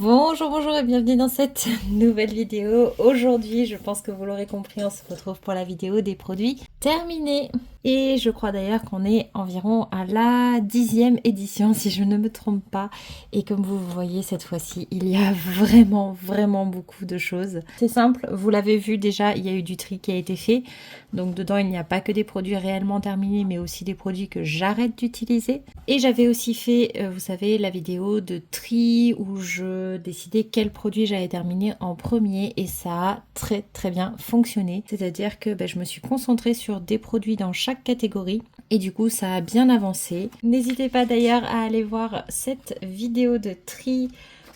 Bonjour, bonjour et bienvenue dans cette nouvelle vidéo. Aujourd'hui, je pense que vous l'aurez compris, on se retrouve pour la vidéo des produits terminés. Et je crois d'ailleurs qu'on est environ à la 10e édition, si je ne me trompe pas. Et comme vous voyez, cette fois-ci, il y a vraiment beaucoup de choses. C'est simple, vous l'avez vu déjà, il y a eu du tri qui a été fait. Donc dedans, il n'y a pas que des produits réellement terminés, mais aussi des produits que j'arrête d'utiliser. Et j'avais aussi fait, vous savez, la vidéo de tri où je décidais quel produit j'allais terminer en premier. Et ça a très bien fonctionné. C'est-à-dire que je me suis concentrée sur des produits dans chaque catégorie et du coup ça a bien avancé. N'hésitez pas d'ailleurs à aller voir cette vidéo de tri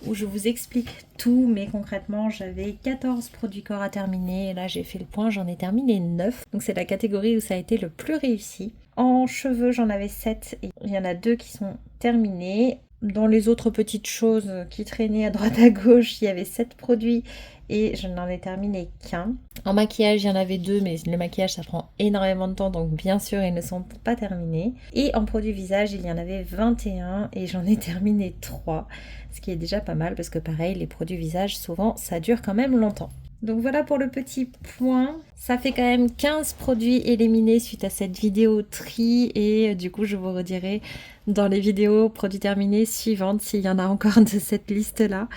où je vous explique tout, mais concrètement j'avais 14 produits corps à terminer et là j'ai fait le point, j'en ai terminé 9. Donc c'est la catégorie où ça a été le plus réussi. En cheveux j'en avais 7 et il y en a 2 qui sont terminés. Dans les autres petites choses qui traînaient à droite à gauche, il y avait 7 produits et je n'en ai terminé qu'un. En maquillage, il y en avait 2, mais le maquillage, ça prend énormément de temps, donc bien sûr, ils ne sont pas terminés. Et en produit visage, il y en avait 21 et j'en ai terminé 3, ce qui est déjà pas mal parce que pareil, les produits visage, souvent, ça dure quand même longtemps. Donc voilà pour le petit point. Ça fait quand même 15 produits éliminés suite à cette vidéo tri et du coup je vous redirai dans les vidéos produits terminés suivantes s'il y en a encore de cette liste-là.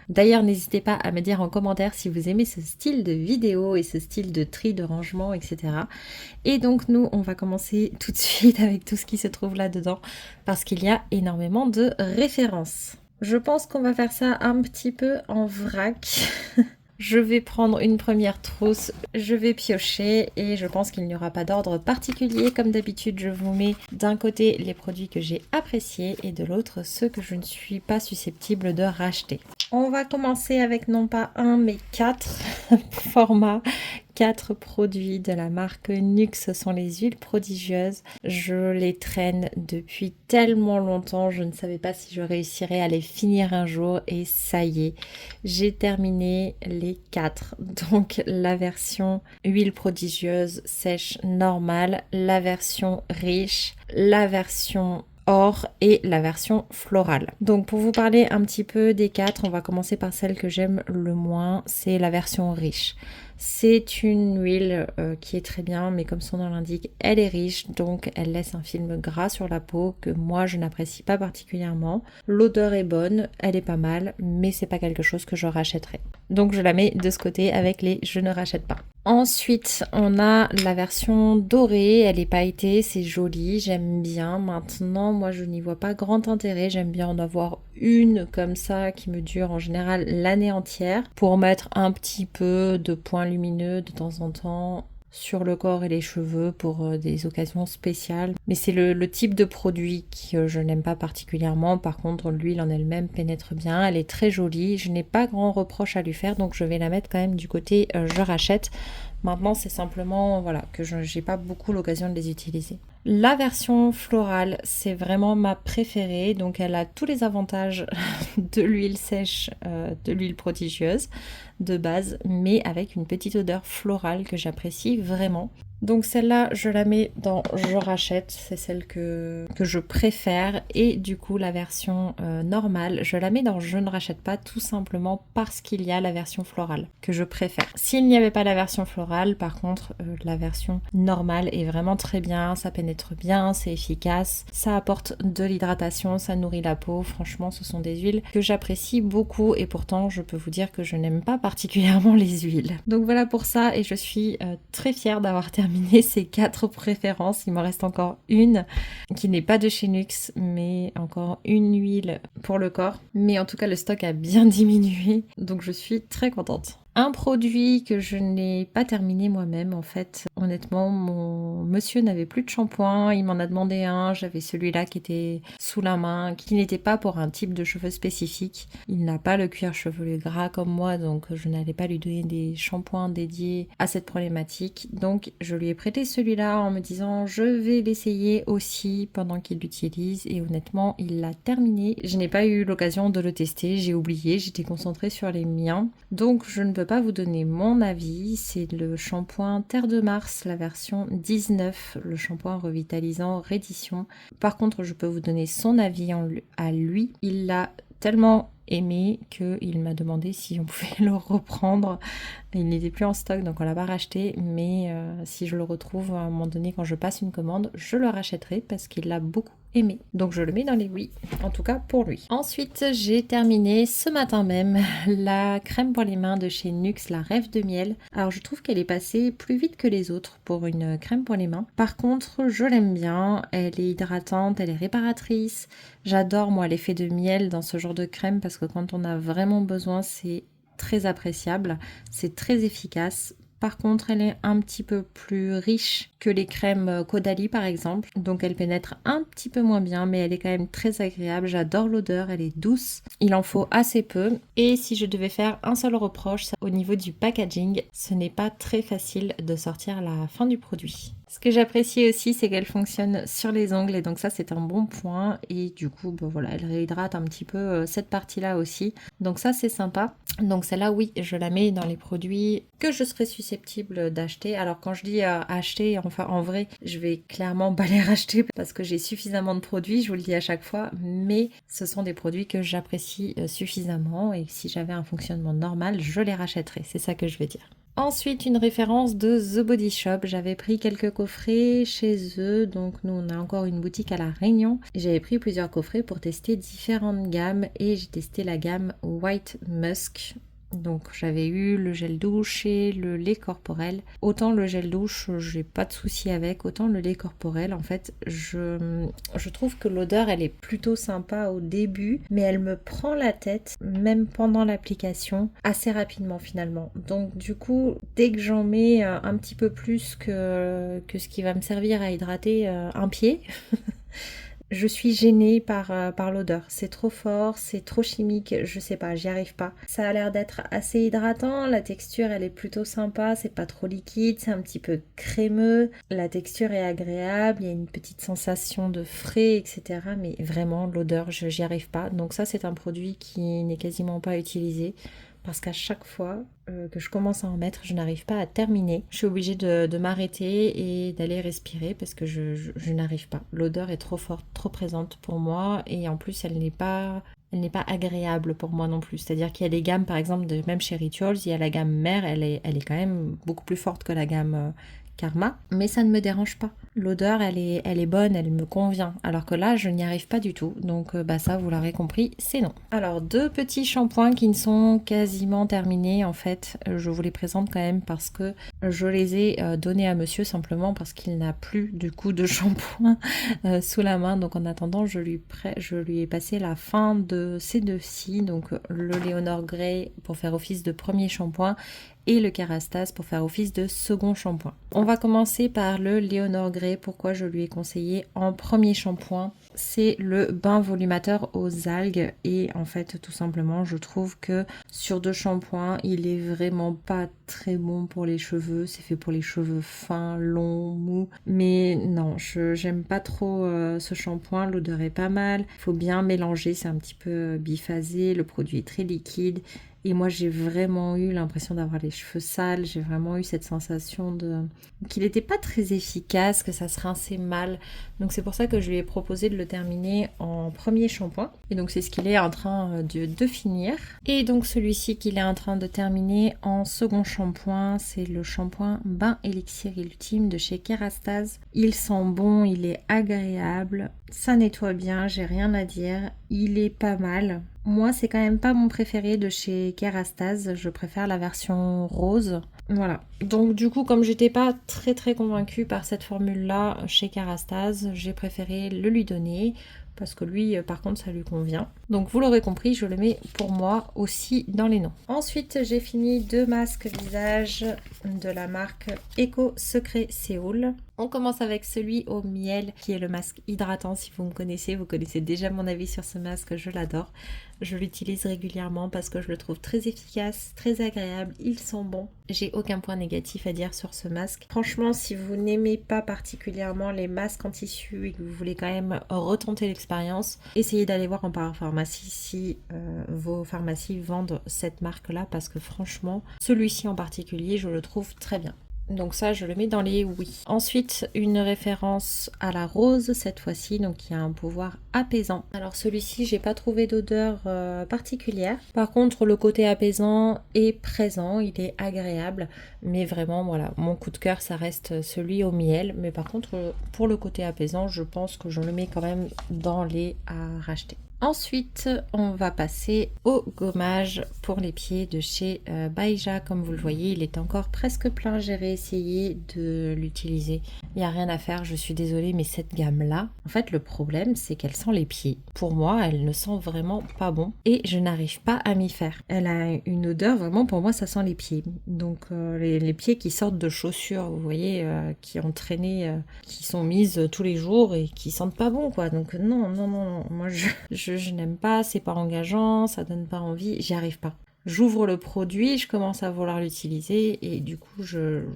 D'ailleurs, n'hésitez pas à me dire en commentaire si vous aimez ce style de vidéo et ce style de tri, de rangement, etc. Et donc nous, on va commencer tout de suite avec tout ce qui se trouve là-dedans parce qu'il y a énormément de références. Je pense qu'on va faire ça un petit peu en vrac. Je vais prendre une première trousse, je vais piocher et je pense qu'il n'y aura pas d'ordre particulier. Comme d'habitude, je vous mets d'un côté les produits que j'ai appréciés et de l'autre ceux que je ne suis pas susceptible de racheter. On va commencer avec non pas un mais 4 formats. 4 produits de la marque NYX, ce sont les huiles prodigieuses. Je les traîne depuis tellement longtemps, je ne savais pas si je réussirais à les finir un jour et ça y est, j'ai terminé les 4. Donc la version huile prodigieuse sèche normale, la version riche, la version or et la version florale. Donc pour vous parler un petit peu des 4, on va commencer par celle que j'aime le moins, c'est la version riche. C'est une huile qui est très bien, mais comme son nom l'indique, elle est riche, donc elle laisse un film gras sur la peau que moi je n'apprécie pas particulièrement. L'odeur est bonne, elle est pas mal, mais c'est pas quelque chose que je rachèterai. Donc je la mets de ce côté avec les je ne rachète pas. Ensuite, on a la version dorée, elle est pailletée, c'est joli, j'aime bien. Maintenant, moi je n'y vois pas grand intérêt, j'aime bien en avoir une comme ça qui me dure en général l'année entière pour mettre un petit peu de points lumineux de temps en temps sur le corps et les cheveux pour des occasions spéciales. Mais c'est le type de produit que je n'aime pas particulièrement. Par contre, l'huile en elle-même pénètre bien. Elle est très jolie. Je n'ai pas grand reproche à lui faire, donc je vais la mettre quand même du côté je rachète. Maintenant, c'est simplement voilà, que je n'ai pas beaucoup l'occasion de les utiliser. La version florale, c'est vraiment ma préférée. Donc, elle a tous les avantages de l'huile sèche, de l'huile prodigieuse de base, mais avec une petite odeur florale que j'apprécie vraiment. Donc celle-là, je la mets dans je rachète, c'est celle que je préfère. Et du coup, la version normale, je la mets dans je ne rachète pas tout simplement parce qu'il y a la version florale que je préfère. S'il n'y avait pas la version florale, par contre, la version normale est vraiment très bien, ça pénètre bien, c'est efficace, ça apporte de l'hydratation, ça nourrit la peau. Franchement, ce sont des huiles que j'apprécie beaucoup et pourtant, je peux vous dire que je n'aime pas particulièrement les huiles. Donc voilà pour ça et je suis très fière d'avoir terminé ces 4 préférences. Il m'en reste encore une qui n'est pas de chez NYX, mais encore une huile pour le corps. Mais en tout cas, le stock a bien diminué, donc je suis très contente. Un produit que je n'ai pas terminé moi-même en fait. Honnêtement, mon monsieur n'avait plus de shampoing, il m'en a demandé un, j'avais celui-là qui était sous la main, qui n'était pas pour un type de cheveux spécifique. Il n'a pas le cuir chevelu gras comme moi, donc je n'allais pas lui donner des shampoings dédiés à cette problématique. Donc je lui ai prêté celui-là en me disant je vais l'essayer aussi pendant qu'il l'utilise et honnêtement, il l'a terminé. Je n'ai pas eu l'occasion de le tester, j'ai oublié, j'étais concentrée sur les miens. Donc je ne peux pas vous donner mon avis, c'est le shampoing Terre de Mars, la version 19, le shampoing revitalisant Reddition. Par contre, je peux vous donner son avis à lui. Il l'a tellement aimé qu'il m'a demandé si on pouvait le reprendre. Il n'était plus en stock, donc on l'a pas racheté, mais si je le retrouve à un moment donné quand je passe une commande, je le rachèterai parce qu'il l'a beaucoup aimé. Donc je le mets dans les oui, en tout cas pour lui. Ensuite, j'ai terminé ce matin même la crème pour les mains de chez Nuxe, la Rêve de miel. Alors je trouve qu'elle est passée plus vite que les autres pour une crème pour les mains. Par contre, je l'aime bien, elle est hydratante, elle est réparatrice. J'adore moi l'effet de miel dans ce genre de crème parce que quand on a vraiment besoin, c'est très appréciable, c'est très efficace. Par contre, elle est un petit peu plus riche que les crèmes Caudalie par exemple. Donc elle pénètre un petit peu moins bien, mais elle est quand même très agréable. J'adore l'odeur, elle est douce. Il en faut assez peu. Et si je devais faire un seul reproche, c'est au niveau du packaging, ce n'est pas très facile de sortir la fin du produit. Ce que j'apprécie aussi, c'est qu'elle fonctionne sur les ongles et donc ça c'est un bon point. Et du coup, voilà, elle réhydrate un petit peu cette partie-là aussi. Donc ça c'est sympa. Donc celle-là, oui, je la mets dans les produits que je serais susceptible d'acheter. Alors quand je dis acheter, enfin en vrai, je vais clairement pas les racheter parce que j'ai suffisamment de produits, je vous le dis à chaque fois. Mais ce sont des produits que j'apprécie suffisamment et si j'avais un fonctionnement normal, je les rachèterais. C'est ça que je vais dire. Ensuite, une référence de The Body Shop. J'avais pris quelques coffrets chez eux. Donc, nous, on a encore une boutique à La Réunion. J'avais pris plusieurs coffrets pour tester différentes gammes. Et j'ai testé la gamme White Musk. Donc j'avais eu le gel douche et le lait corporel. Autant le gel douche, j'ai pas de souci avec, autant le lait corporel, en fait, je trouve que l'odeur, elle est plutôt sympa au début, mais elle me prend la tête, même pendant l'application, assez rapidement finalement. Donc du coup, dès que j'en mets un petit peu plus que ce qui va me servir à hydrater un pied, je suis gênée par l'odeur. C'est trop fort, c'est trop chimique, je sais pas, j'y arrive pas. Ça a l'air d'être assez hydratant, la texture elle est plutôt sympa, c'est pas trop liquide, c'est un petit peu crémeux. La texture est agréable, il y a une petite sensation de frais, etc. Mais vraiment, l'odeur, j'y arrive pas. Donc ça, c'est un produit qui n'est quasiment pas utilisé. Parce qu'à chaque fois que je commence à en mettre, je n'arrive pas à terminer. Je suis obligée de m'arrêter et d'aller respirer parce que je n'arrive pas. L'odeur est trop forte, trop présente pour moi et en plus elle n'est pas agréable pour moi non plus. C'est-à-dire qu'il y a des gammes, par exemple, même chez Rituals, il y a la gamme mère, elle est quand même beaucoup plus forte que la gamme Karma, mais ça ne me dérange pas. L'odeur, elle est bonne, elle me convient. Alors que là, je n'y arrive pas du tout. Donc ça, vous l'aurez compris, c'est non. Alors, 2 petits shampoings qui ne sont quasiment terminés. En fait, je vous les présente quand même parce que je les ai donnés à monsieur simplement parce qu'il n'a plus du coup de shampoing sous la main. Donc en attendant, je lui ai passé la fin de ces deux-ci. Donc le Leonor Grey pour faire office de premier shampoing et le Kerastase pour faire office de second shampoing. On va commencer par le Leonor Grey. Pourquoi je lui ai conseillé en premier shampoing? C'est le bain volumateur aux algues et en fait tout simplement je trouve que sur 2 shampoings il est vraiment pas très bon pour les cheveux. C'est fait pour les cheveux fins, longs, mous, mais non, j'aime pas trop ce shampoing. L'odeur est pas mal, il faut bien mélanger, c'est un petit peu biphasé, le produit est très liquide. Et moi, j'ai vraiment eu l'impression d'avoir les cheveux sales. J'ai vraiment eu cette sensation qu'il n'était pas très efficace, que ça se rinçait mal. Donc c'est pour ça que je lui ai proposé de le terminer en premier shampoing. Et donc c'est ce qu'il est en train de finir. Et donc celui-ci qu'il est en train de terminer en second shampoing, c'est le shampoing Bain Élixir Ultime de chez Kerastase. Il sent bon, il est agréable, ça nettoie bien, j'ai rien à dire. Il est pas mal. Moi, c'est quand même pas mon préféré de chez Kerastase. Je préfère la version rose. Voilà. Donc du coup, comme j'étais pas très convaincue par cette formule-là chez Kerastase, j'ai préféré le lui donner. Parce que lui, par contre, ça lui convient. Donc vous l'aurez compris, je le mets pour moi aussi dans les noms. Ensuite, j'ai fini 2 masques visage de la marque Eco Secret Séoul. On commence avec celui au miel, qui est le masque hydratant. Si vous me connaissez, vous connaissez déjà mon avis sur ce masque, je l'adore. Je l'utilise régulièrement parce que je le trouve très efficace, très agréable, il sent bon. J'ai aucun point négatif à dire sur ce masque. Franchement, si vous n'aimez pas particulièrement les masques en tissu et que vous voulez quand même retenter l'expérience, essayez d'aller voir en parapharmacie si vos pharmacies vendent cette marque-là parce que franchement, celui-ci en particulier, je le trouve très bien. Donc ça, je le mets dans les oui. Ensuite, une référence à la rose cette fois-ci, donc qui a un pouvoir apaisant. Alors celui-ci, j'ai pas trouvé d'odeur particulière. Par contre, le côté apaisant est présent, il est agréable. Mais vraiment, voilà, mon coup de cœur, ça reste celui au miel. Mais par contre, pour le côté apaisant, je pense que je le mets quand même dans les à racheter. Ensuite, on va passer au gommage pour les pieds de chez Baija. Comme vous le voyez, il est encore presque plein. J'ai réessayé de l'utiliser. Il n'y a rien à faire, je suis désolée, mais cette gamme-là, en fait, le problème, c'est qu'elle sent les pieds. Pour moi, elle ne sent vraiment pas bon et je n'arrive pas à m'y faire. Elle a une odeur, vraiment, pour moi, ça sent les pieds. Donc, les pieds qui sortent de chaussures, vous voyez, qui ont traîné, qui sont mises tous les jours et qui sentent pas bon, quoi. Donc, non, non, non, non. Moi, je n'aime pas, c'est pas engageant, ça donne pas envie, j'y arrive pas. J'ouvre le produit, je commence à vouloir l'utiliser et du coup,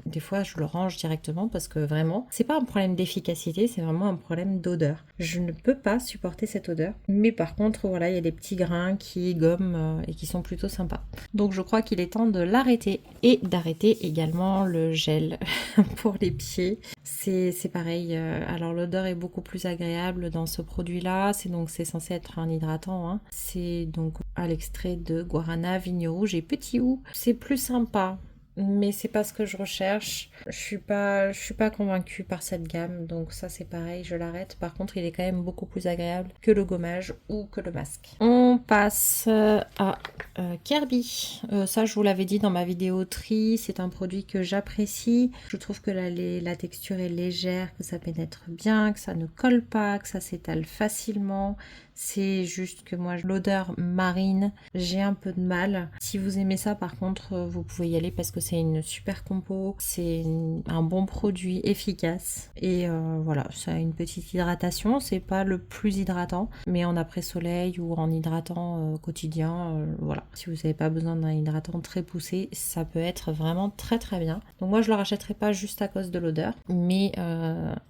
des fois, je le range directement parce que vraiment, c'est pas un problème d'efficacité, c'est vraiment un problème d'odeur. Je ne peux pas supporter cette odeur, mais par contre, voilà, il y a des petits grains qui gomment et qui sont plutôt sympas. Donc, je crois qu'il est temps de l'arrêter et d'arrêter également le gel pour les pieds. C'est pareil, alors l'odeur est beaucoup plus agréable dans ce produit-là, c'est censé être un hydratant, hein. C'est donc à l'extrait de guarana, vigne rouge et petit hou. C'est plus sympa, mais c'est pas ce que je recherche. Je suis pas convaincue par cette gamme, donc ça c'est pareil, je l'arrête. Par contre, il est quand même beaucoup plus agréable que le gommage ou que le masque. On passe à Kirby. Ça, je vous l'avais dit dans ma vidéo tri, c'est un produit que j'apprécie. Je trouve que la texture est légère, que ça pénètre bien, que ça ne colle pas, que ça s'étale facilement. C'est juste que moi, l'odeur marine, j'ai un peu de mal. Si vous aimez ça, par contre, vous pouvez y aller parce que c'est une super compo. C'est un bon produit efficace. Et voilà, ça a une petite hydratation. C'est pas le plus hydratant, mais en après-soleil ou en hydratant quotidien, voilà. Si vous n'avez pas besoin d'un hydratant très poussé, ça peut être vraiment très très bien. Donc moi, je le rachèterai pas juste à cause de l'odeur, mais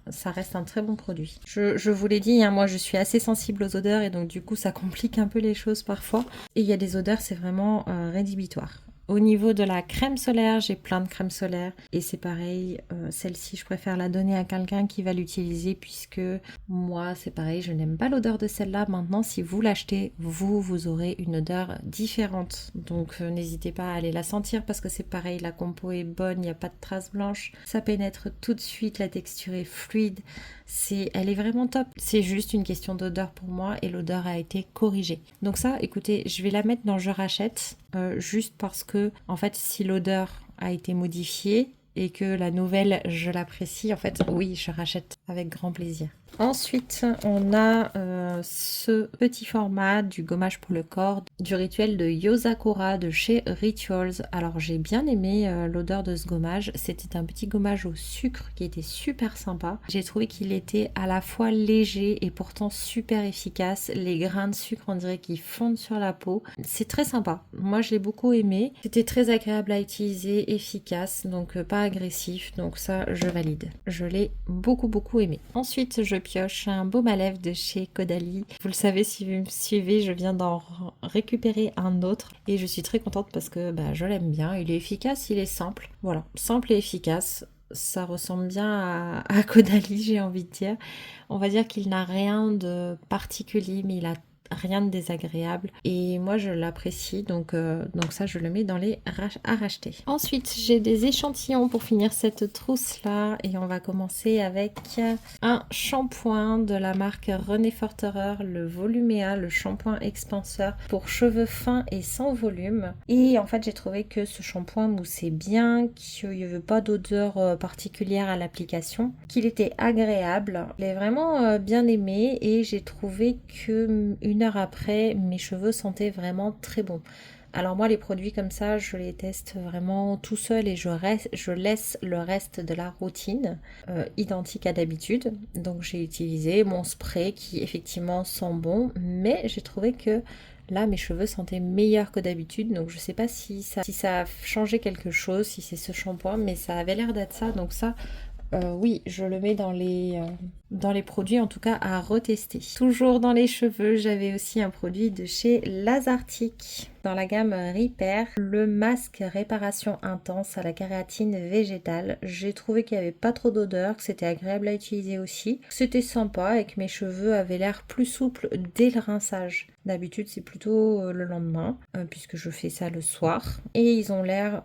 ça reste un très bon produit. Je vous l'ai dit, hein, moi, je suis assez sensible aux odeurs et donc du coup ça complique un peu les choses parfois. Et il y a des odeurs, c'est vraiment rédhibitoire. Au niveau de la crème solaire, j'ai plein de crèmes solaires et c'est pareil, celle-ci je préfère la donner à quelqu'un qui va l'utiliser puisque moi c'est pareil, je n'aime pas l'odeur de celle-là. Maintenant si vous l'achetez, vous aurez une odeur différente. Donc n'hésitez pas à aller la sentir parce que c'est pareil, la compo est bonne, il n'y a pas de traces blanches, ça pénètre tout de suite, la texture est fluide, elle est vraiment top. C'est juste une question d'odeur pour moi et l'odeur a été corrigée. Donc ça, écoutez, je vais la mettre dans Je rachète juste parce que en fait si l'odeur a été modifiée et que la nouvelle je l'apprécie, en fait oui, je rachète avec grand plaisir. Ensuite, on a ce petit format du gommage pour le corps du rituel de Yosakura de chez Rituals. Alors j'ai bien aimé l'odeur de ce gommage. C'était un petit gommage au sucre qui était super sympa. J'ai trouvé qu'il était à la fois léger et pourtant super efficace. Les grains de sucre, on dirait qu'ils fondent sur la peau. C'est très sympa. Moi, je l'ai beaucoup aimé. C'était très agréable à utiliser, efficace, donc pas agressif. Donc ça, je valide. Je l'ai beaucoup aimé. Ensuite, je pioche un baume à lèvres de chez Caudalie. Vous le savez si vous me suivez, je viens d'en récupérer un autre et je suis très contente parce que je l'aime bien. Il est efficace, il est simple. Voilà, simple et efficace. Ça ressemble bien à Caudalie, j'ai envie de dire. On va dire qu'il n'a rien de particulier, mais il a rien de désagréable et moi je l'apprécie, donc ça je le mets dans les à racheter. Ensuite j'ai des échantillons pour finir cette trousse là et on va commencer avec un shampoing de la marque René Forterer, le Volumea, le shampoing expanseur pour cheveux fins et sans volume. Et en fait j'ai trouvé que ce shampoing moussait bien, qu'il n'y avait pas d'odeur particulière à l'application, qu'il était agréable. Je l'ai vraiment bien aimé et j'ai trouvé que une heure après, mes cheveux sentaient vraiment très bon. Alors moi, les produits comme ça, je les teste vraiment tout seul et je laisse le reste de la routine identique à d'habitude. Donc j'ai utilisé mon spray qui effectivement sent bon, mais j'ai trouvé que là, mes cheveux sentaient meilleurs que d'habitude. Donc je sais pas si ça a changé quelque chose, si c'est ce shampoing, mais ça avait l'air d'être ça. Donc ça, oui, je le mets dans les dans les produits en tout cas à retester. Toujours dans les cheveux, j'avais aussi un produit de chez Lazartic dans la gamme Repair, le masque réparation intense à la kératine végétale. J'ai trouvé qu'il n'y avait pas trop d'odeur, que c'était agréable à utiliser aussi. C'était sympa et que mes cheveux avaient l'air plus souples dès le rinçage. D'habitude c'est plutôt le lendemain puisque je fais ça le soir. Et ils ont l'air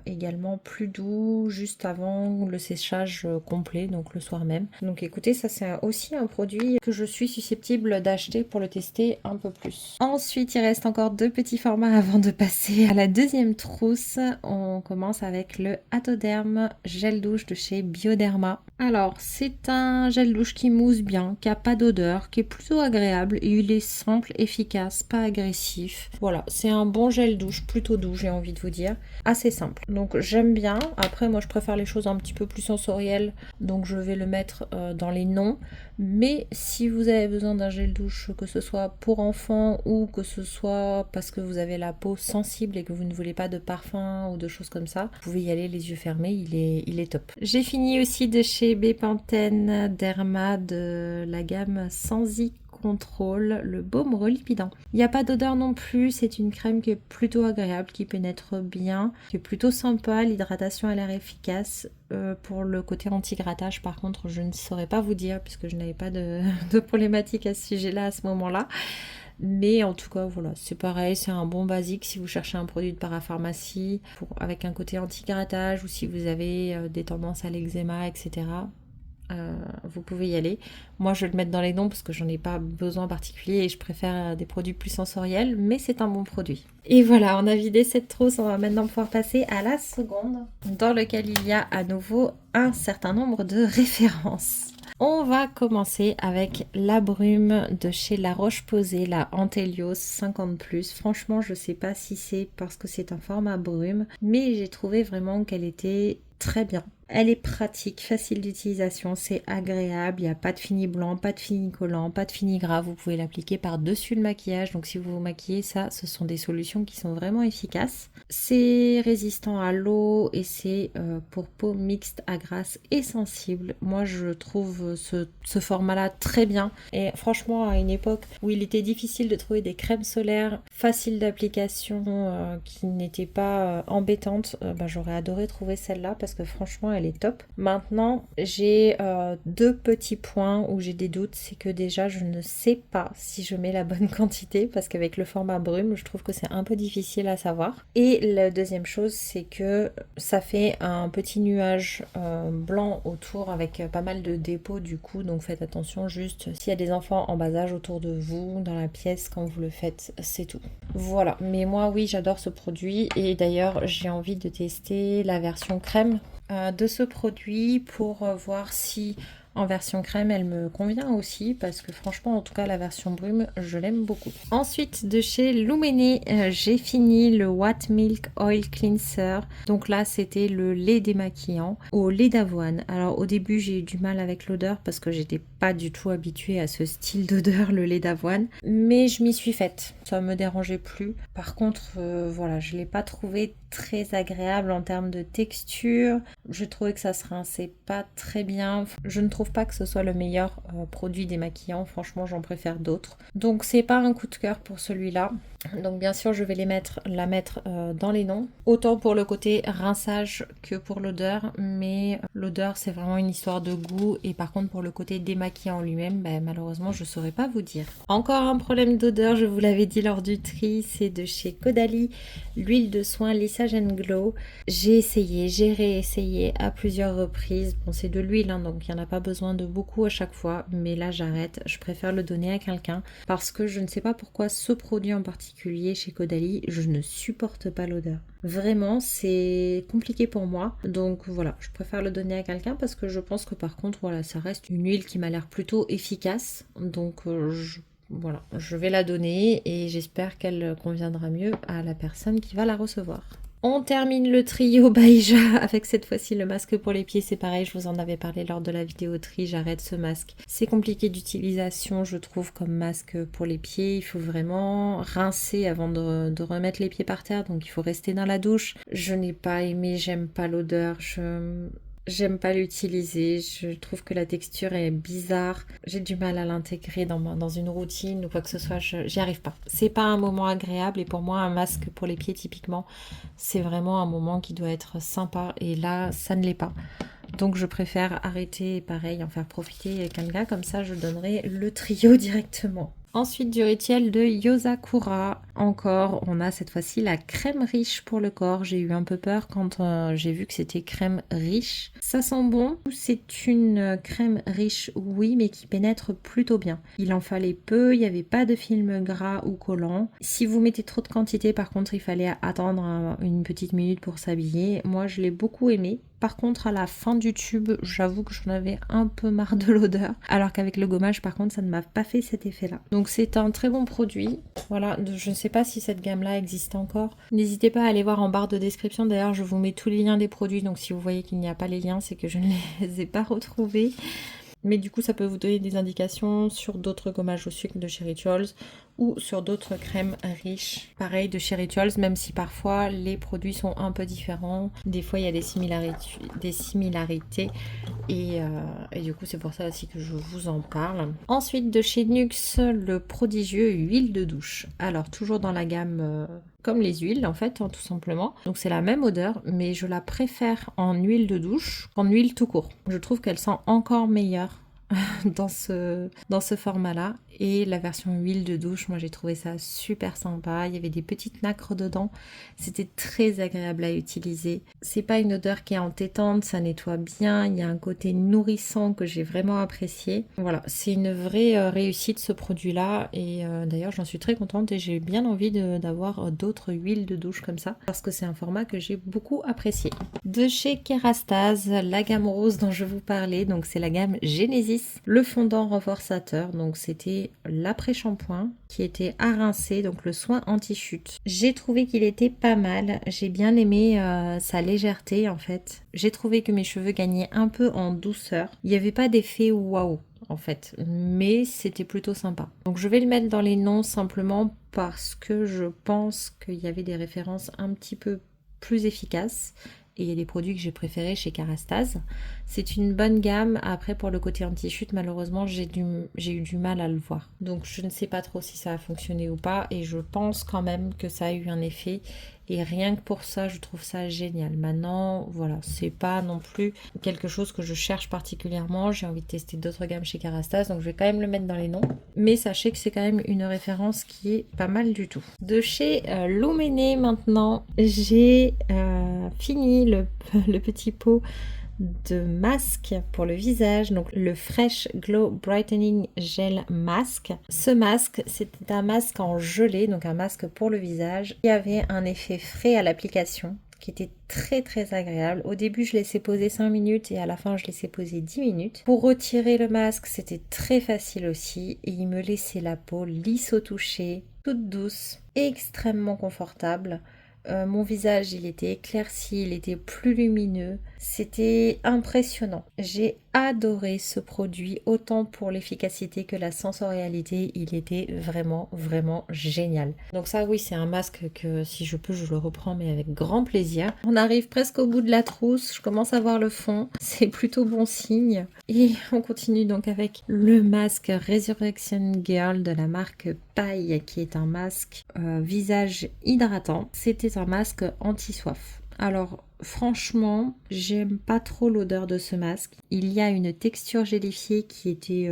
également plus doux juste avant le séchage complet, donc le soir même. Donc écoutez, ça c'est aussi un produit que je suis susceptible d'acheter pour le tester un peu plus. Ensuite il reste encore deux petits formats avant de passer à la deuxième trousse. On commence avec le Atoderm gel douche de chez Bioderma. Alors c'est un gel douche qui mousse bien, qui a pas d'odeur, qui est plutôt agréable et il est simple, efficace, pas agressif. Voilà, c'est un bon gel douche, plutôt doux j'ai envie de vous dire, assez simple. Donc j'aime bien. Après moi je préfère les choses un petit peu plus sensorielles, donc je vais le mettre dans les noms. Mais si vous avez besoin d'un gel douche, que ce soit pour enfants ou que ce soit parce que vous avez la peau sensible et que vous ne voulez pas de parfum ou de choses comme ça, vous pouvez y aller les yeux fermés, il est top. J'ai fini aussi de chez Bepanthen Derma de la gamme Sensi Control, le baume relipidant. Il n'y a pas d'odeur non plus, c'est une crème qui est plutôt agréable, qui pénètre bien, qui est plutôt sympa, l'hydratation a l'air efficace. Pour le côté anti-grattage par contre je ne saurais pas vous dire puisque je n'avais pas de problématique à ce sujet-là à ce moment-là. Mais en tout cas voilà, c'est pareil, c'est un bon basique si vous cherchez un produit de parapharmacie avec un côté anti-grattage ou si vous avez des tendances à l'eczéma, etc. Vous pouvez y aller. Moi je vais le mettre dans les noms parce que j'en ai pas besoin particulier et je préfère des produits plus sensoriels, mais c'est un bon produit. Et voilà, on a vidé cette trousse, on va maintenant pouvoir passer à la seconde dans laquelle il y a à nouveau un certain nombre de références. On va commencer avec la brume de chez La Roche-Posay, la Antelios 50+. Franchement, je sais pas si c'est parce que c'est un format brume, mais j'ai trouvé vraiment qu'elle était très bien. Elle est pratique, facile d'utilisation, c'est agréable, il n'y a pas de fini blanc, pas de fini collant, pas de fini gras, vous pouvez l'appliquer par-dessus le maquillage, donc si vous vous maquillez, ça, ce sont des solutions qui sont vraiment efficaces. C'est résistant à l'eau et c'est pour peau mixte à grasse et sensible. Moi, je trouve ce format-là très bien et franchement, à une époque où il était difficile de trouver des crèmes solaires faciles d'application qui n'étaient pas embêtantes, j'aurais adoré trouver celle-là parce que franchement, elle est top. Maintenant, j'ai deux petits points où j'ai des doutes. C'est que déjà, je ne sais pas si je mets la bonne quantité parce qu'avec le format brume, je trouve que c'est un peu difficile à savoir. Et la deuxième chose, c'est que ça fait un petit nuage blanc autour avec pas mal de dépôts du coup. Donc faites attention juste s'il y a des enfants en bas âge autour de vous, dans la pièce, quand vous le faites, c'est tout. Voilà, mais moi oui, j'adore ce produit et d'ailleurs, j'ai envie de tester la version crème de ce produit pour voir si en version crème elle me convient aussi parce que franchement en tout cas la version brume je l'aime beaucoup. Ensuite de chez Lumene j'ai fini le What Milk Oil Cleanser, donc là c'était le lait démaquillant au lait d'avoine. Alors au début j'ai eu du mal avec l'odeur parce que j'étais pas du tout habituée à ce style d'odeur, le lait d'avoine, mais je m'y suis faite, ça me dérangeait plus. Par contre voilà, je l'ai pas trouvé très agréable en termes de texture. Je trouvais que ça se rinçait pas très bien. Je ne trouve pas que ce soit le meilleur produit démaquillant. Franchement, j'en préfère d'autres. Donc, c'est pas un coup de cœur pour celui-là. Donc, bien sûr, je vais la mettre dans les noms. Autant pour le côté rinçage que pour l'odeur. Mais l'odeur, c'est vraiment une histoire de goût. Et par contre, pour le côté démaquillant lui-même, malheureusement, je saurais pas vous dire. Encore un problème d'odeur, je vous l'avais dit lors du tri. C'est de chez Caudalie, l'huile de soin Lissage and Glow. J'ai essayé, j'ai réessayé à plusieurs reprises. Bon, c'est de l'huile, hein, donc il n'y en a pas besoin de beaucoup à chaque fois. Mais là, j'arrête. Je préfère le donner à quelqu'un parce que je ne sais pas pourquoi ce produit en particulier chez Caudalie, je ne supporte pas l'odeur. Vraiment, c'est compliqué pour moi. Donc voilà, je préfère le donner à quelqu'un parce que je pense que par contre, voilà, ça reste une huile qui m'a l'air plutôt efficace. Donc voilà, je vais la donner et j'espère qu'elle conviendra mieux à la personne qui va la recevoir. On termine le trio Baïja avec cette fois-ci le masque pour les pieds. C'est pareil, je vous en avais parlé lors de la vidéo tri, j'arrête ce masque. C'est compliqué d'utilisation, je trouve, comme masque pour les pieds. Il faut vraiment rincer avant de remettre les pieds par terre, donc il faut rester dans la douche. Je n'ai pas aimé, j'aime pas l'odeur. J'aime pas l'utiliser, je trouve que la texture est bizarre. J'ai du mal à l'intégrer dans une routine ou quoi que ce soit, j'y arrive pas. C'est pas un moment agréable et pour moi, un masque pour les pieds typiquement, c'est vraiment un moment qui doit être sympa et là, ça ne l'est pas. Donc je préfère arrêter, pareil, en faire profiter quelqu'un, comme ça je donnerai le trio directement. Ensuite du rituel de Yosakura, encore, on a cette fois-ci la crème riche pour le corps. J'ai eu un peu peur quand j'ai vu que c'était crème riche. Ça sent bon, c'est une crème riche, oui, mais qui pénètre plutôt bien. Il en fallait peu, il n'y avait pas de film gras ou collant. Si vous mettez trop de quantité, par contre, il fallait attendre une petite minute pour s'habiller. Moi, je l'ai beaucoup aimé. Par contre, à la fin du tube, j'avoue que j'en avais un peu marre de l'odeur. Alors qu'avec le gommage, par contre, ça ne m'a pas fait cet effet-là. Donc c'est un très bon produit. Voilà, je ne sais pas si cette gamme-là existe encore. N'hésitez pas à aller voir en barre de description. D'ailleurs, je vous mets tous les liens des produits. Donc si vous voyez qu'il n'y a pas les liens, c'est que je ne les ai pas retrouvés. Mais du coup, ça peut vous donner des indications sur d'autres gommages au sucre de chez Rituals ou sur d'autres crèmes riches, pareil de chez Rituals, même si parfois les produits sont un peu différents. Des fois, il y a des similarités et du coup, c'est pour ça aussi que je vous en parle. Ensuite, de chez Nux, le prodigieux huile de douche. Alors, toujours dans la gamme... comme les huiles en fait, hein, tout simplement. Donc c'est la même odeur, mais je la préfère en huile de douche qu'en huile tout court. Je trouve qu'elle sent encore meilleure dans ce format-là. Et la version huile de douche, moi j'ai trouvé ça super sympa. Il y avait des petites nacres dedans. C'était très agréable à utiliser. C'est pas une odeur qui est entêtante, ça nettoie bien. Il y a un côté nourrissant que j'ai vraiment apprécié. Voilà, c'est une vraie réussite ce produit-là. Et d'ailleurs j'en suis très contente et j'ai bien envie d'avoir d'autres huiles de douche comme ça. Parce que c'est un format que j'ai beaucoup apprécié. De chez Kerastase, la gamme rose dont je vous parlais. Donc c'est la gamme Genesis. Le fondant renforçateur. Donc c'était l'après-shampoing qui était à rincer, donc le soin anti-chute. J'ai trouvé qu'il était pas mal, j'ai bien aimé sa légèreté en fait. J'ai trouvé que mes cheveux gagnaient un peu en douceur. Il n'y avait pas d'effet waouh en fait, mais c'était plutôt sympa. Donc je vais le mettre dans les noms simplement parce que je pense qu'il y avait des références un petit peu plus efficaces. Et il y a des produits que j'ai préférés chez Kerastase. C'est une bonne gamme. Après, pour le côté anti-chute, malheureusement, j'ai eu du mal à le voir. Donc, je ne sais pas trop si ça a fonctionné ou pas. Et je pense quand même que ça a eu un effet. Et rien que pour ça, je trouve ça génial. Maintenant, voilà, c'est pas non plus quelque chose que je cherche particulièrement. J'ai envie de tester d'autres gammes chez Kerastase. Donc, je vais quand même le mettre dans les noms. Mais sachez que c'est quand même une référence qui est pas mal du tout. De chez Lumene, maintenant, j'ai fini le petit pot de masque pour le visage, donc le Fresh Glow Brightening Gel Mask. Ce masque, c'était un masque en gelée, donc un masque pour le visage. Il y avait un effet frais à l'application qui était très très agréable. Au début, je laissais poser 5 minutes et à la fin, je laissais poser 10 minutes. Pour retirer le masque, c'était très facile aussi et il me laissait la peau lisse au toucher, toute douce, extrêmement confortable. Mon visage, il était éclairci, il était plus lumineux. C'était impressionnant. J'ai adoré ce produit, autant pour l'efficacité que la sensorialité. Il était vraiment, vraiment génial. Donc ça, oui, c'est un masque que si je peux, je le reprends, mais avec grand plaisir. On arrive presque au bout de la trousse. Je commence à voir le fond. C'est plutôt bon signe. Et on continue donc avec le masque Resurrection Girl de la marque Paille, qui est un masque visage hydratant. C'était un masque anti-soif. Alors franchement, j'aime pas trop l'odeur de ce masque. Il y a une texture gélifiée qui était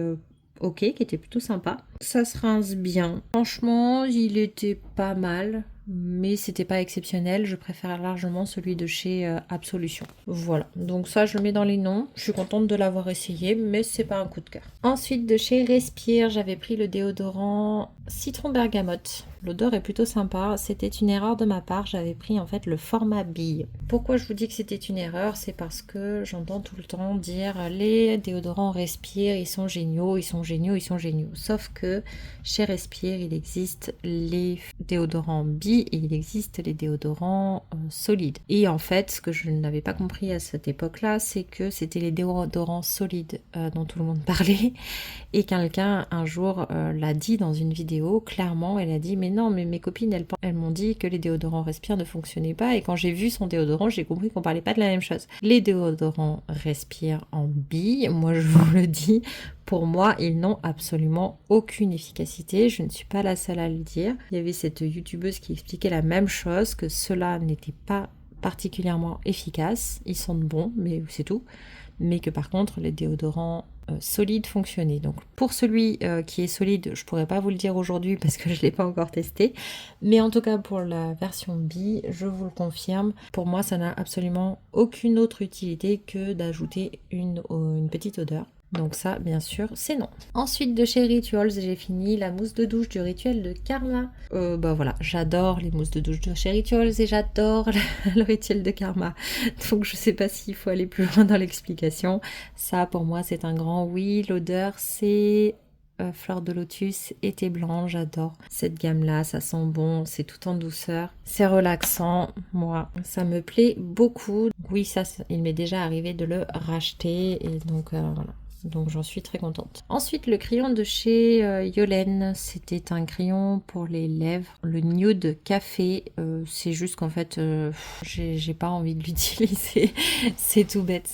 ok, qui était plutôt sympa. Ça se rince bien. Franchement, il était pas mal, mais c'était pas exceptionnel. Je préfère largement celui de chez Absolution. Voilà, donc ça je le mets dans les noms. Je suis contente de l'avoir essayé, mais c'est pas un coup de cœur. Ensuite, de chez Respire, j'avais pris le déodorant Citron Bergamote. L'odeur est plutôt sympa. C'était une erreur de ma part. J'avais pris en fait le format bille. Pourquoi je vous dis que c'était une erreur? C'est parce que j'entends tout le temps dire les déodorants Respire, ils sont géniaux, ils sont géniaux, ils sont géniaux. Sauf que chez Respire, il existe les déodorants bille et il existe les déodorants solides. Et en fait, ce que je n'avais pas compris à cette époque-là, c'est que c'était les déodorants solides dont tout le monde parlait. Et quelqu'un un jour l'a dit dans une vidéo, clairement, elle a dit mais non, mais mes copines, elles m'ont dit que les déodorants Respire ne fonctionnaient pas, et quand j'ai vu son déodorant, j'ai compris qu'on parlait pas de la même chose. Les déodorants Respire en bille, moi je vous le dis, pour moi, ils n'ont absolument aucune efficacité. Je ne suis pas la seule à le dire. Il y avait cette youtubeuse qui expliquait la même chose, que cela n'était pas particulièrement efficaces. Ils sentent bon, mais c'est tout. Mais que par contre, les déodorants solides fonctionnaient. Donc pour celui qui est solide, je pourrais pas vous le dire aujourd'hui parce que je l'ai pas encore testé. Mais en tout cas, pour la version bille, je vous le confirme. Pour moi, ça n'a absolument aucune autre utilité que d'ajouter une petite odeur. Donc ça, bien sûr, c'est non. Ensuite, de chez Rituals, j'ai fini la mousse de douche du rituel de Karma. Voilà, j'adore les mousses de douche de chez Rituals et j'adore le rituel de Karma. Donc je sais pas s'il faut aller plus loin dans l'explication. Ça, pour moi, c'est un grand oui. L'odeur, c'est fleur de lotus et thé blanc. J'adore cette gamme-là, ça sent bon, c'est tout en douceur. C'est relaxant, moi, ça me plaît beaucoup. Oui, ça, il m'est déjà arrivé de le racheter et donc voilà. Donc j'en suis très contente. Ensuite, le crayon de chez Yolène, c'était un crayon pour les lèvres, le nude café. C'est juste qu'en fait, j'ai pas envie de l'utiliser. C'est tout bête.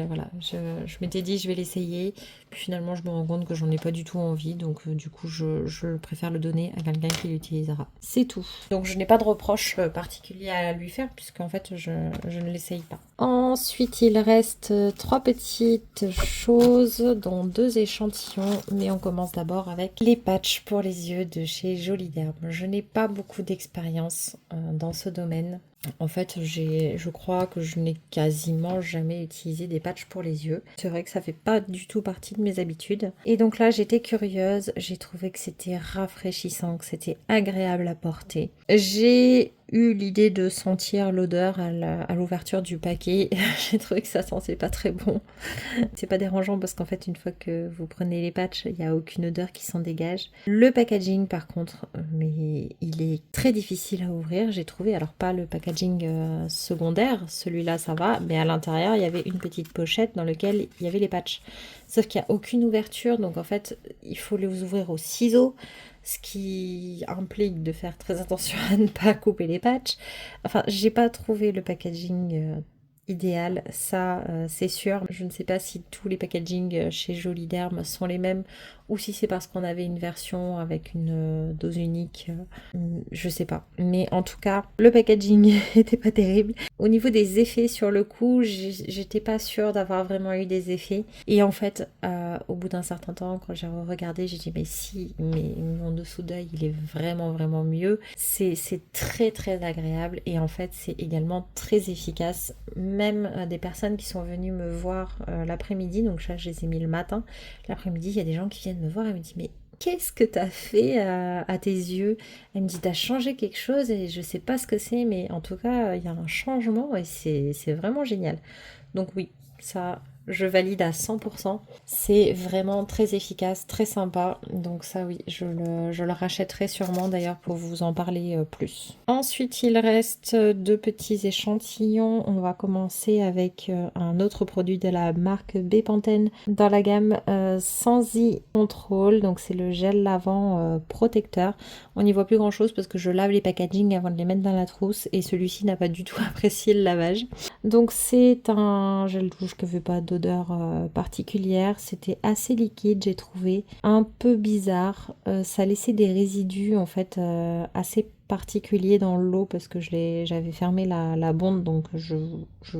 Voilà, je m'étais dit je vais l'essayer. Puis finalement, je me rends compte que j'en ai pas du tout envie. Donc du coup, je préfère le donner à quelqu'un qui l'utilisera. C'est tout. Donc je n'ai pas de reproche particulier à lui faire puisqu'en fait, je ne l'essaye pas. Ensuite, il reste 3 petites choses, dont 2 échantillons, mais on commence d'abord avec les patchs pour les yeux de chez Joliderm. Je n'ai pas beaucoup d'expérience dans ce domaine. En fait, je crois que je n'ai quasiment jamais utilisé des patchs pour les yeux. C'est vrai que ça fait pas du tout partie de mes habitudes. Et donc là, j'étais curieuse. J'ai trouvé que c'était rafraîchissant, que c'était agréable à porter. J'ai eu l'idée de sentir l'odeur à l'ouverture du paquet. J'ai trouvé que ça sentait pas très bon. C'est pas dérangeant parce qu'en fait, une fois que vous prenez les patchs, il n'y a aucune odeur qui s'en dégage. Le packaging, par contre, mais il est très difficile à ouvrir. J'ai trouvé, alors pas le packaging secondaire, celui-là ça va, mais à l'intérieur il y avait une petite pochette dans laquelle il y avait les patchs. Sauf qu'il n'y a aucune ouverture, donc en fait il faut les ouvrir au ciseau, ce qui implique de faire très attention à ne pas couper les patchs. Enfin, j'ai pas trouvé le packaging idéal, ça c'est sûr. Je ne sais pas si tous les packagings chez Joliderm sont les mêmes ou si c'est parce qu'on avait une version avec une dose unique, je sais pas. Mais en tout cas, le packaging était pas terrible. Au niveau des effets sur le coup, j'étais pas sûre d'avoir vraiment eu des effets. Et en fait, au bout d'un certain temps, quand j'ai regardé, j'ai dit mais si, mais mon dessous d'œil, il est vraiment vraiment mieux. C'est très très agréable et en fait, c'est également très efficace. Même des personnes qui sont venues me voir l'après-midi, donc ça, je les ai mis le matin. L'après-midi, il y a des gens qui viennent me voir et me disent mais qu'est-ce que t'as fait à tes yeux? Elle me dit t'as changé quelque chose et je sais pas ce que c'est, mais en tout cas il y a un changement et c'est vraiment génial. Donc oui, ça je valide à 100%. C'est vraiment très efficace, très sympa. Donc ça oui, je le rachèterai sûrement d'ailleurs pour vous en parler plus. Ensuite, il reste 2 petits échantillons. On va commencer avec un autre produit de la marque Bepanthen dans la gamme Sensi Control. Donc c'est le gel lavant protecteur. On n'y voit plus grand chose parce que je lave les packaging avant de les mettre dans la trousse et celui-ci n'a pas du tout apprécié le lavage. Donc c'est un gel douche qui ne fait pas d'odeur particulière. C'était assez liquide, j'ai trouvé un peu bizarre. Ça laissait des résidus en fait assez particuliers dans l'eau parce que j'avais fermé la bonde, donc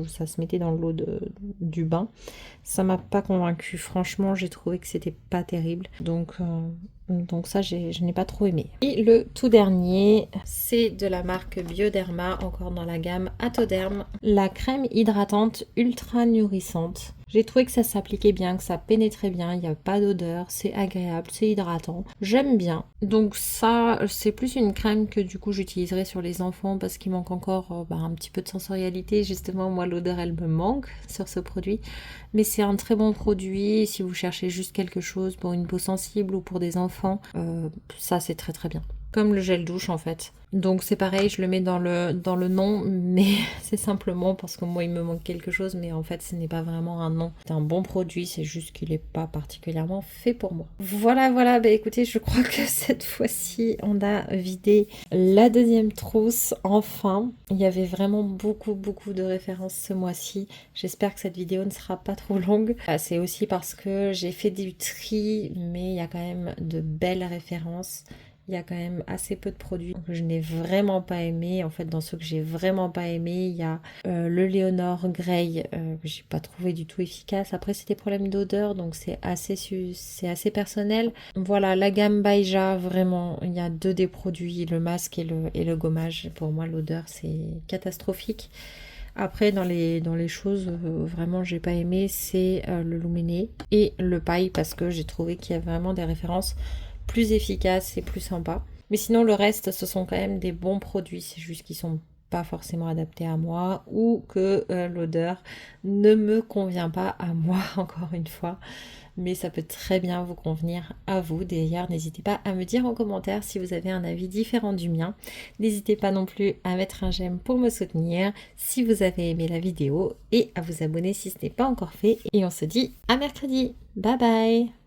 ça se mettait dans l'eau du bain. Ça m'a pas convaincue, franchement j'ai trouvé que c'était pas terrible, donc ça je n'ai pas trop aimé. Et le tout dernier, c'est de la marque Bioderma, encore dans la gamme Atoderm, la crème hydratante ultra nourrissante. J'ai trouvé que ça s'appliquait bien, que ça pénétrait bien, il n'y a pas d'odeur, c'est agréable, c'est hydratant. J'aime bien. Donc ça, c'est plus une crème que du coup j'utiliserai sur les enfants parce qu'il manque encore un petit peu de sensorialité. Justement, moi l'odeur elle me manque sur ce produit. Mais c'est un très bon produit si vous cherchez juste quelque chose pour une peau sensible ou pour des enfants. Ça c'est très très bien. comme le gel douche en fait. Donc c'est pareil, je le mets dans le nom, mais c'est simplement parce que moi il me manque quelque chose, mais en fait ce n'est pas vraiment un nom. C'est un bon produit, c'est juste qu'il n'est pas particulièrement fait pour moi. Voilà, voilà, bah écoutez, je crois que cette fois-ci on a vidé la deuxième trousse, enfin. Il y avait vraiment beaucoup de références ce mois-ci. J'espère que cette vidéo ne sera pas trop longue. C'est aussi parce que j'ai fait du tri, mais il y a quand même de belles références. Il y a quand même assez peu de produits que je n'ai vraiment pas aimé. En fait, dans ceux que j'ai vraiment pas aimé, il y a le Léonore Grey que j'ai pas trouvé du tout efficace. Après, c'est des problèmes d'odeur, donc c'est assez personnel. Voilà, la gamme Baija, vraiment, il y a deux des produits, le masque et le gommage. Pour moi, l'odeur, c'est catastrophique. Après, dans les choses vraiment j'ai pas aimé, c'est le Luminé et le paille parce que j'ai trouvé qu'il y avait vraiment des références plus efficaces et plus sympas. Mais sinon, le reste, ce sont quand même des bons produits. C'est juste qu'ils sont pas forcément adaptés à moi ou que l'odeur ne me convient pas à moi, encore une fois. Mais ça peut très bien vous convenir à vous. D'ailleurs, n'hésitez pas à me dire en commentaire si vous avez un avis différent du mien. N'hésitez pas non plus à mettre un j'aime pour me soutenir si vous avez aimé la vidéo et à vous abonner si ce n'est pas encore fait. Et on se dit à mercredi. Bye bye!